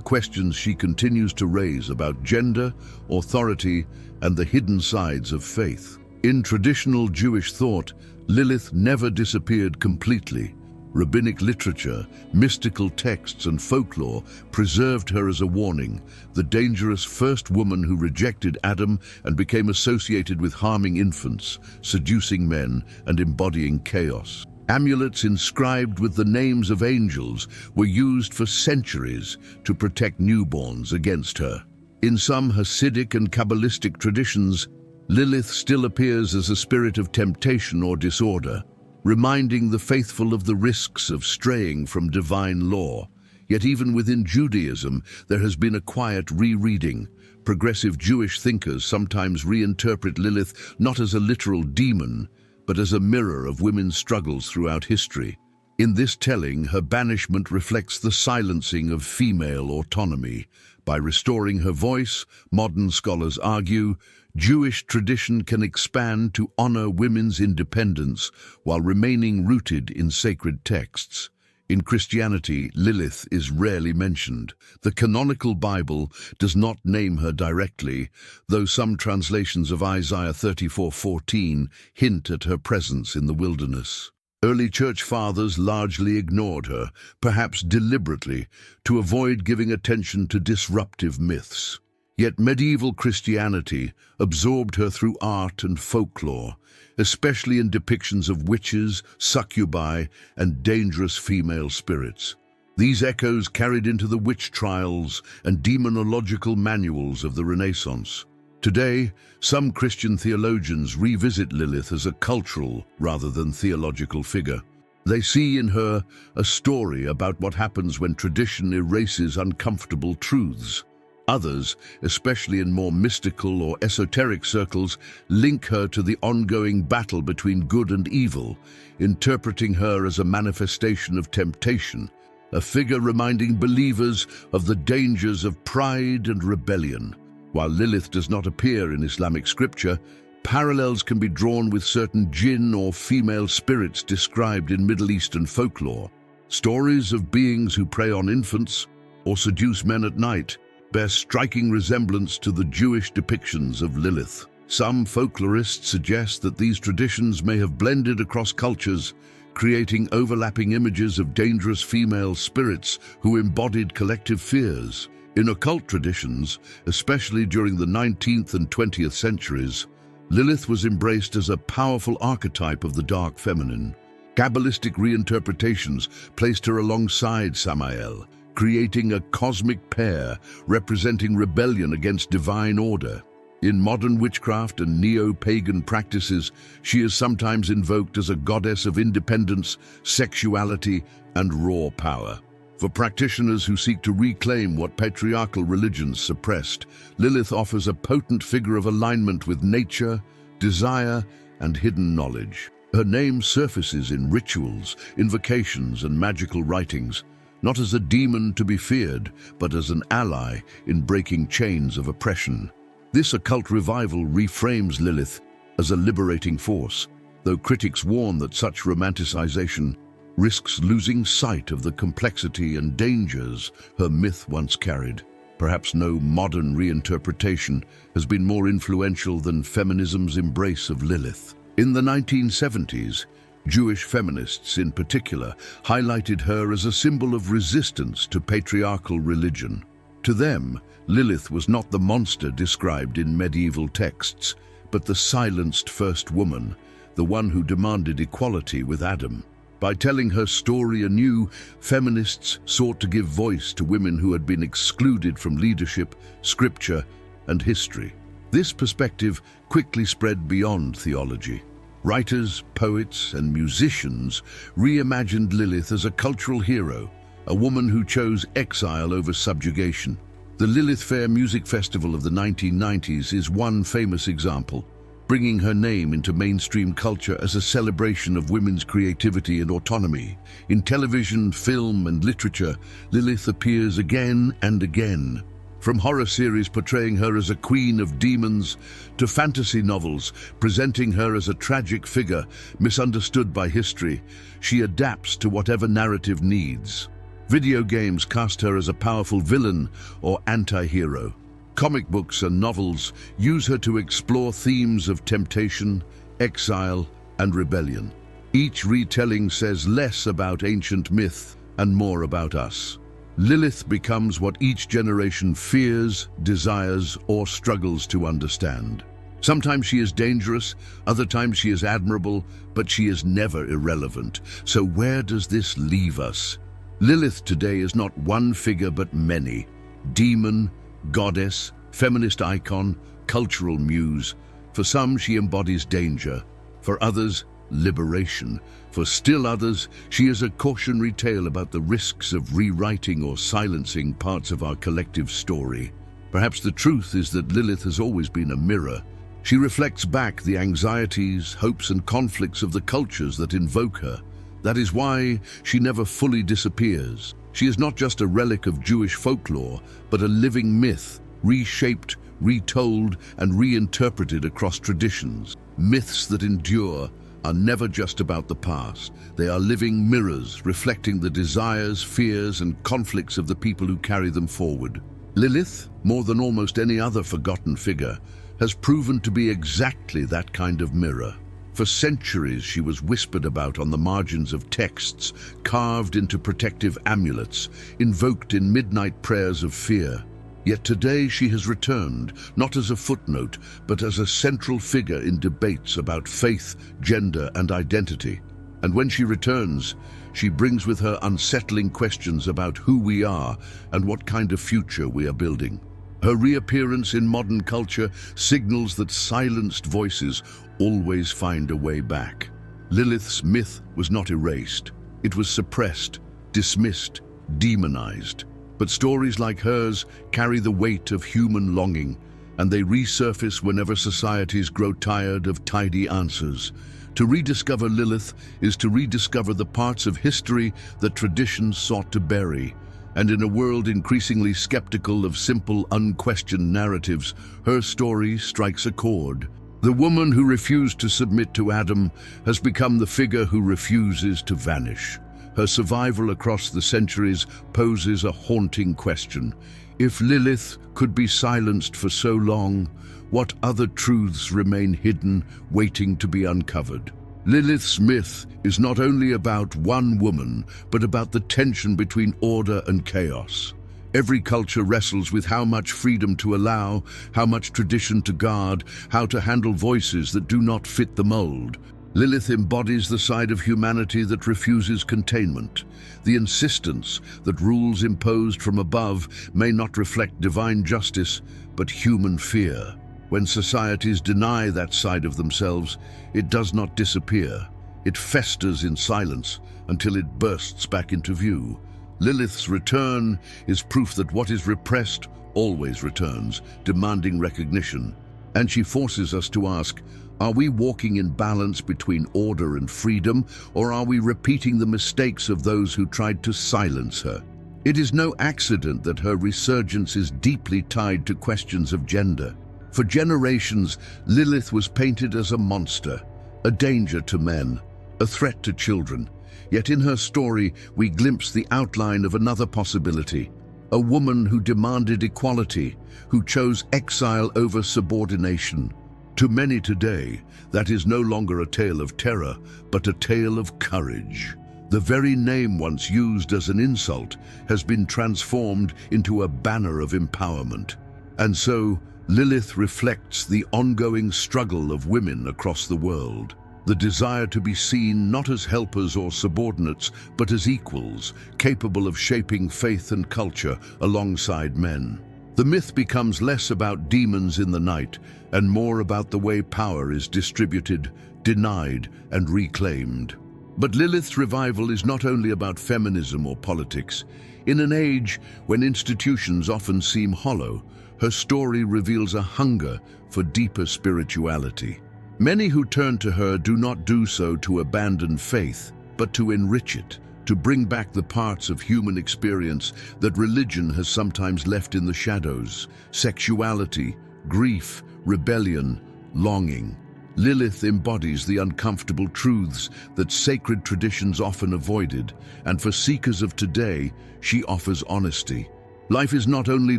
questions she continues to raise about gender, authority, and the hidden sides of faith. In traditional Jewish thought, Lilith never disappeared completely. Rabbinic literature, mystical texts, and folklore preserved her as a warning, the dangerous first woman who rejected Adam and became associated with harming infants, seducing men, and embodying chaos. Amulets inscribed with the names of angels were used for centuries to protect newborns against her. In some Hasidic and Kabbalistic traditions, Lilith still appears as a spirit of temptation or disorder, reminding the faithful of the risks of straying from divine law. Yet even within Judaism, there has been a quiet rereading. Progressive Jewish thinkers sometimes reinterpret Lilith not as a literal demon, but as a mirror of women's struggles throughout history. In this telling, her banishment reflects the silencing of female autonomy. By restoring her voice, modern scholars argue, Jewish tradition can expand to honor women's independence while remaining rooted in sacred texts. In Christianity, Lilith is rarely mentioned. The canonical Bible does not name her directly, though some translations of Isaiah 34:14 hint at her presence in the wilderness. Early church fathers largely ignored her, perhaps deliberately, to avoid giving attention to disruptive myths. Yet medieval Christianity absorbed her through art and folklore, especially in depictions of witches, succubi, and dangerous female spirits. These echoes carried into the witch trials and demonological manuals of the Renaissance. Today, some Christian theologians revisit Lilith as a cultural rather than theological figure. They see in her a story about what happens when tradition erases uncomfortable truths. Others, especially in more mystical or esoteric circles, link her to the ongoing battle between good and evil, interpreting her as a manifestation of temptation, a figure reminding believers of the dangers of pride and rebellion. While Lilith does not appear in Islamic scripture, parallels can be drawn with certain jinn or female spirits described in Middle Eastern folklore. Stories of beings who prey on infants or seduce men at night bear striking resemblance to the Jewish depictions of Lilith. Some folklorists suggest that these traditions may have blended across cultures, creating overlapping images of dangerous female spirits who embodied collective fears. In occult traditions, especially during the 19th and 20th centuries, Lilith was embraced as a powerful archetype of the dark feminine. Kabbalistic reinterpretations placed her alongside Samael, creating a cosmic pair representing rebellion against divine order. In modern witchcraft and neo-pagan practices, she is sometimes invoked as a goddess of independence, sexuality, and raw power. For practitioners who seek to reclaim what patriarchal religions suppressed, Lilith offers a potent figure of alignment with nature, desire, and hidden knowledge. Her name surfaces in rituals, invocations, and magical writings, not as a demon to be feared, but as an ally in breaking chains of oppression. This occult revival reframes Lilith as a liberating force, though critics warn that such romanticization risks losing sight of the complexity and dangers her myth once carried. Perhaps no modern reinterpretation has been more influential than feminism's embrace of Lilith. In the 1970s, Jewish feminists in particular highlighted her as a symbol of resistance to patriarchal religion. To them, Lilith was not the monster described in medieval texts, but the silenced first woman, the one who demanded equality with Adam. By telling her story anew, feminists sought to give voice to women who had been excluded from leadership, scripture, and history. This perspective quickly spread beyond theology. Writers, poets, and musicians reimagined Lilith as a cultural hero, a woman who chose exile over subjugation. The Lilith Fair music festival of the 1990s is one famous example, bringing her name into mainstream culture as a celebration of women's creativity and autonomy. In television, film, and literature, Lilith appears again and again. From horror series portraying her as a queen of demons, to fantasy novels presenting her as a tragic figure misunderstood by history, she adapts to whatever narrative needs. Video games cast her as a powerful villain or anti-hero. Comic books and novels use her to explore themes of temptation, exile, and rebellion. Each retelling says less about ancient myth and more about us. Lilith becomes what each generation fears, desires, or struggles to understand. Sometimes she is dangerous, other times she is admirable, but she is never irrelevant. So where does this leave us? Lilith today is not one figure but many. Demon, goddess, feminist icon, cultural muse. For some, she embodies danger. For others, liberation. For still others, she is a cautionary tale about the risks of rewriting or silencing parts of our collective story. Perhaps the truth is that Lilith has always been a mirror. She reflects back the anxieties, hopes, and conflicts of the cultures that invoke her. That is why she never fully disappears. She is not just a relic of Jewish folklore, but a living myth, reshaped, retold, and reinterpreted across traditions. Myths that endure are never just about the past. They are living mirrors, reflecting the desires, fears, and conflicts of the people who carry them forward. Lilith, more than almost any other forgotten figure, has proven to be exactly that kind of mirror. For centuries, she was whispered about on the margins of texts, carved into protective amulets, invoked in midnight prayers of fear. Yet today she has returned, not as a footnote, but as a central figure in debates about faith, gender, and identity. And when she returns, she brings with her unsettling questions about who we are and what kind of future we are building. Her reappearance in modern culture signals that silenced voices always find a way back. Lilith's myth was not erased. It was suppressed, dismissed, demonized. But stories like hers carry the weight of human longing, and they resurface whenever societies grow tired of tidy answers. To rediscover Lilith is to rediscover the parts of history that tradition sought to bury. And in a world increasingly skeptical of simple, unquestioned narratives, her story strikes a chord. The woman who refused to submit to Adam has become the figure who refuses to vanish. Her survival across the centuries poses a haunting question. If Lilith could be silenced for so long, what other truths remain hidden, waiting to be uncovered? Lilith's myth is not only about one woman, but about the tension between order and chaos. Every culture wrestles with how much freedom to allow, how much tradition to guard, how to handle voices that do not fit the mold. Lilith embodies the side of humanity that refuses containment. The insistence that rules imposed from above may not reflect divine justice, but human fear. When societies deny that side of themselves, it does not disappear. It festers in silence until it bursts back into view. Lilith's return is proof that what is repressed always returns, demanding recognition. And she forces us to ask, are we walking in balance between order and freedom, or are we repeating the mistakes of those who tried to silence her? It is no accident that her resurgence is deeply tied to questions of gender. For generations, Lilith was painted as a monster, a danger to men, a threat to children. Yet in her story, we glimpse the outline of another possibility. A woman who demanded equality, who chose exile over subordination. To many today, that is no longer a tale of terror, but a tale of courage. The very name once used as an insult has been transformed into a banner of empowerment. And so, Lilith reflects the ongoing struggle of women across the world. The desire to be seen not as helpers or subordinates, but as equals, capable of shaping faith and culture alongside men. The myth becomes less about demons in the night and more about the way power is distributed, denied, and reclaimed. But Lilith's revival is not only about feminism or politics. In an age when institutions often seem hollow, her story reveals a hunger for deeper spirituality. Many who turn to her do not do so to abandon faith, but to enrich it, to bring back the parts of human experience that religion has sometimes left in the shadows: sexuality, grief, rebellion, longing. Lilith embodies the uncomfortable truths that sacred traditions often avoided, and for seekers of today, she offers honesty. Life is not only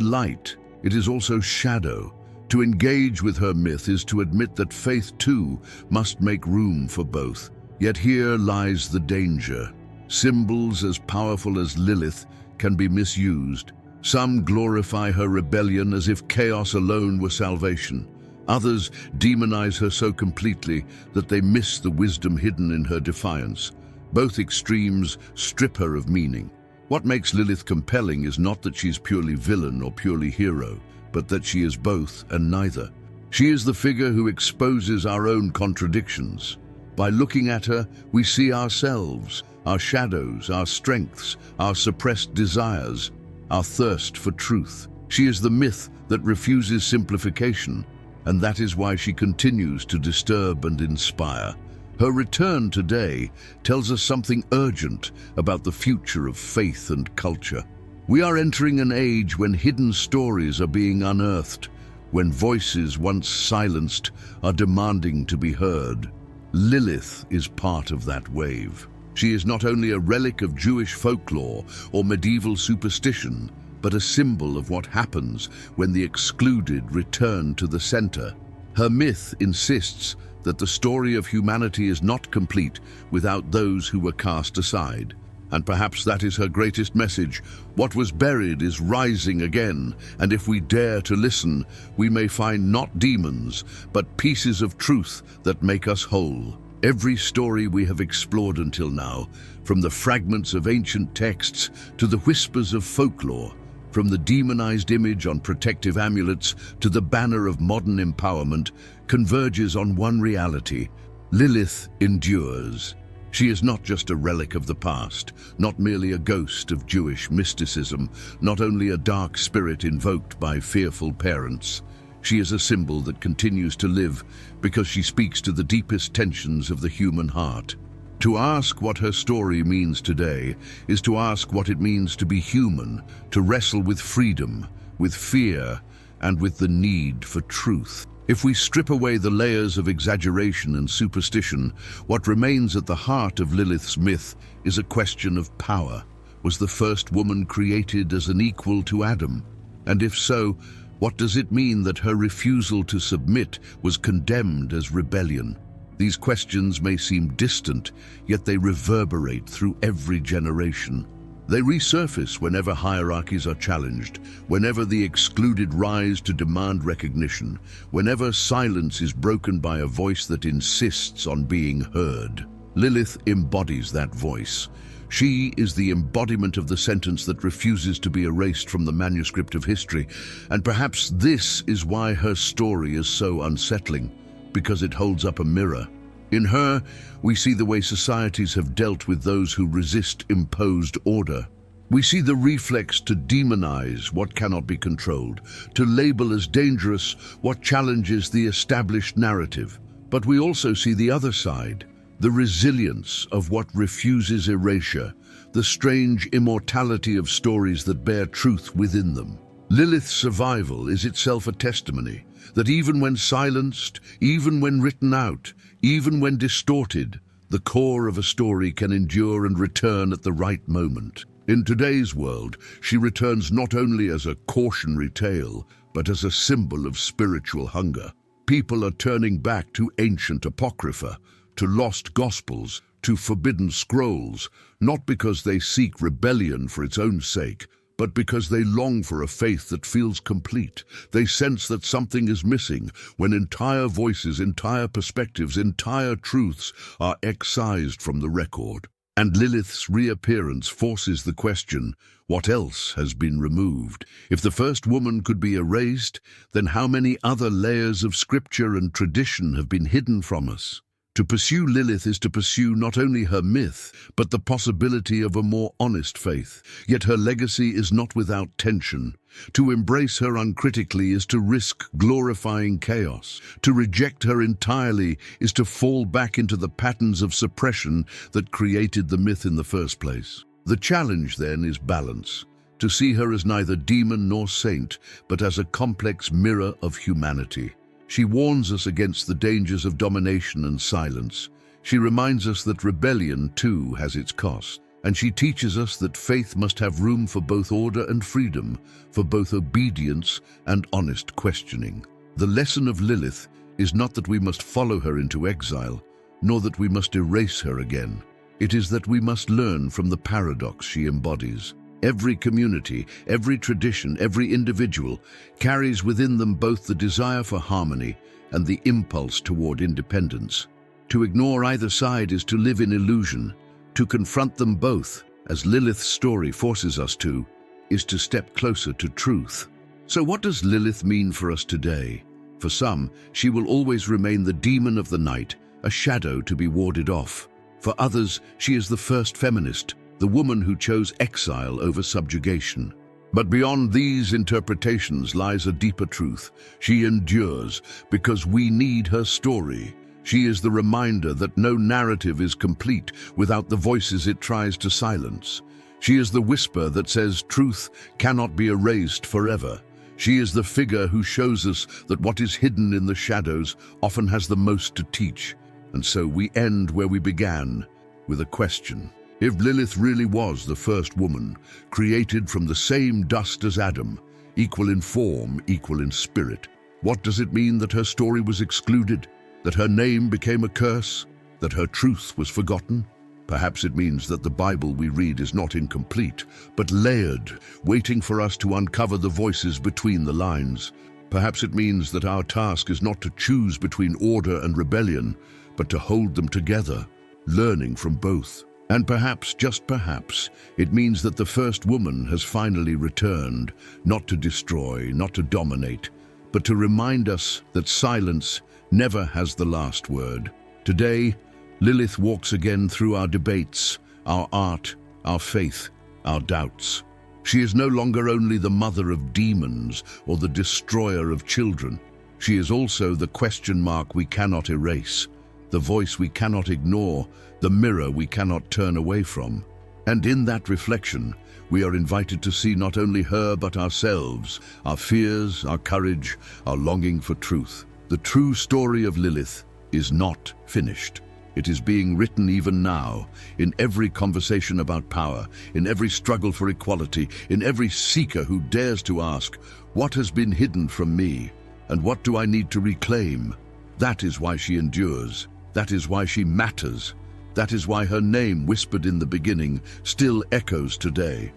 light, it is also shadow. To engage with her myth is to admit that faith too must make room for both. Yet here lies the danger. Symbols as powerful as Lilith can be misused. Some glorify her rebellion as if chaos alone were salvation. Others demonize her so completely that they miss the wisdom hidden in her defiance. Both extremes strip her of meaning. What makes Lilith compelling is not that she's purely villain or purely hero, but that she is both and neither. She is the figure who exposes our own contradictions. By looking at her, we see ourselves, our shadows, our strengths, our suppressed desires, our thirst for truth. She is the myth that refuses simplification, and that is why she continues to disturb and inspire. Her return today tells us something urgent about the future of faith and culture. We are entering an age when hidden stories are being unearthed, when voices once silenced are demanding to be heard. Lilith is part of that wave. She is not only a relic of Jewish folklore or medieval superstition, but a symbol of what happens when the excluded return to the center. Her myth insists that the story of humanity is not complete without those who were cast aside. And perhaps that is her greatest message. What was buried is rising again, and if we dare to listen, we may find not demons, but pieces of truth that make us whole. Every story we have explored until now, from the fragments of ancient texts to the whispers of folklore, from the demonized image on protective amulets to the banner of modern empowerment, converges on one reality: Lilith endures. She is not just a relic of the past, not merely a ghost of Jewish mysticism, not only a dark spirit invoked by fearful parents. She is a symbol that continues to live because she speaks to the deepest tensions of the human heart. To ask what her story means today is to ask what it means to be human, to wrestle with freedom, with fear, and with the need for truth. If we strip away the layers of exaggeration and superstition, what remains at the heart of Lilith's myth is a question of power. Was the first woman created as an equal to Adam? And if so, what does it mean that her refusal to submit was condemned as rebellion? These questions may seem distant, yet they reverberate through every generation. They resurface whenever hierarchies are challenged, whenever the excluded rise to demand recognition, whenever silence is broken by a voice that insists on being heard. Lilith embodies that voice. She is the embodiment of the sentence that refuses to be erased from the manuscript of history, and perhaps this is why her story is so unsettling, because it holds up a mirror. In her, we see the way societies have dealt with those who resist imposed order. We see the reflex to demonize what cannot be controlled, to label as dangerous what challenges the established narrative. But we also see the other side, the resilience of what refuses erasure, the strange immortality of stories that bear truth within them. Lilith's survival is itself a testimony that even when silenced, even when written out, even when distorted, the core of a story can endure and return at the right moment. In today's world, she returns not only as a cautionary tale, but as a symbol of spiritual hunger. People are turning back to ancient apocrypha, to lost gospels, to forbidden scrolls, not because they seek rebellion for its own sake, but because they long for a faith that feels complete. They sense that something is missing when entire voices, entire perspectives, entire truths are excised from the record. And Lilith's reappearance forces the question, what else has been removed? If the first woman could be erased, then how many other layers of scripture and tradition have been hidden from us? To pursue Lilith is to pursue not only her myth, but the possibility of a more honest faith. Yet her legacy is not without tension. To embrace her uncritically is to risk glorifying chaos. To reject her entirely is to fall back into the patterns of suppression that created the myth in the first place. The challenge, then, is balance. To see her as neither demon nor saint, but as a complex mirror of humanity. She warns us against the dangers of domination and silence. She reminds us that rebellion, too, has its cost. And she teaches us that faith must have room for both order and freedom, for both obedience and honest questioning. The lesson of Lilith is not that we must follow her into exile, nor that we must erase her again. It is that we must learn from the paradox she embodies. Every community, every tradition, every individual carries within them both the desire for harmony and the impulse toward independence. To ignore either side is to live in illusion. To confront them both, as Lilith's story forces us to, is to step closer to truth. So what does Lilith mean for us today? For some, she will always remain the demon of the night, a shadow to be warded off. For others, she is the first feminist, the woman who chose exile over subjugation. But beyond these interpretations lies a deeper truth. She endures because we need her story. She is the reminder that no narrative is complete without the voices it tries to silence. She is the whisper that says truth cannot be erased forever. She is the figure who shows us that what is hidden in the shadows often has the most to teach. And so we end where we began, with a question. If Lilith really was the first woman, created from the same dust as Adam, equal in form, equal in spirit, what does it mean that her story was excluded? That her name became a curse? That her truth was forgotten? Perhaps it means that the Bible we read is not incomplete, but layered, waiting for us to uncover the voices between the lines. Perhaps it means that our task is not to choose between order and rebellion, but to hold them together, learning from both. And perhaps, just perhaps, it means that the first woman has finally returned, not to destroy, not to dominate, but to remind us that silence never has the last word. Today, Lilith walks again through our debates, our art, our faith, our doubts. She is no longer only the mother of demons or the destroyer of children. She is also the question mark we cannot erase, the voice we cannot ignore, the mirror we cannot turn away from. And in that reflection, we are invited to see not only her but ourselves, our fears, our courage, our longing for truth. The true story of Lilith is not finished. It is being written even now, in every conversation about power, in every struggle for equality, in every seeker who dares to ask, what has been hidden from me, and what do I need to reclaim? That is why she endures. That is why she matters. That is why her name, whispered in the beginning, still echoes today.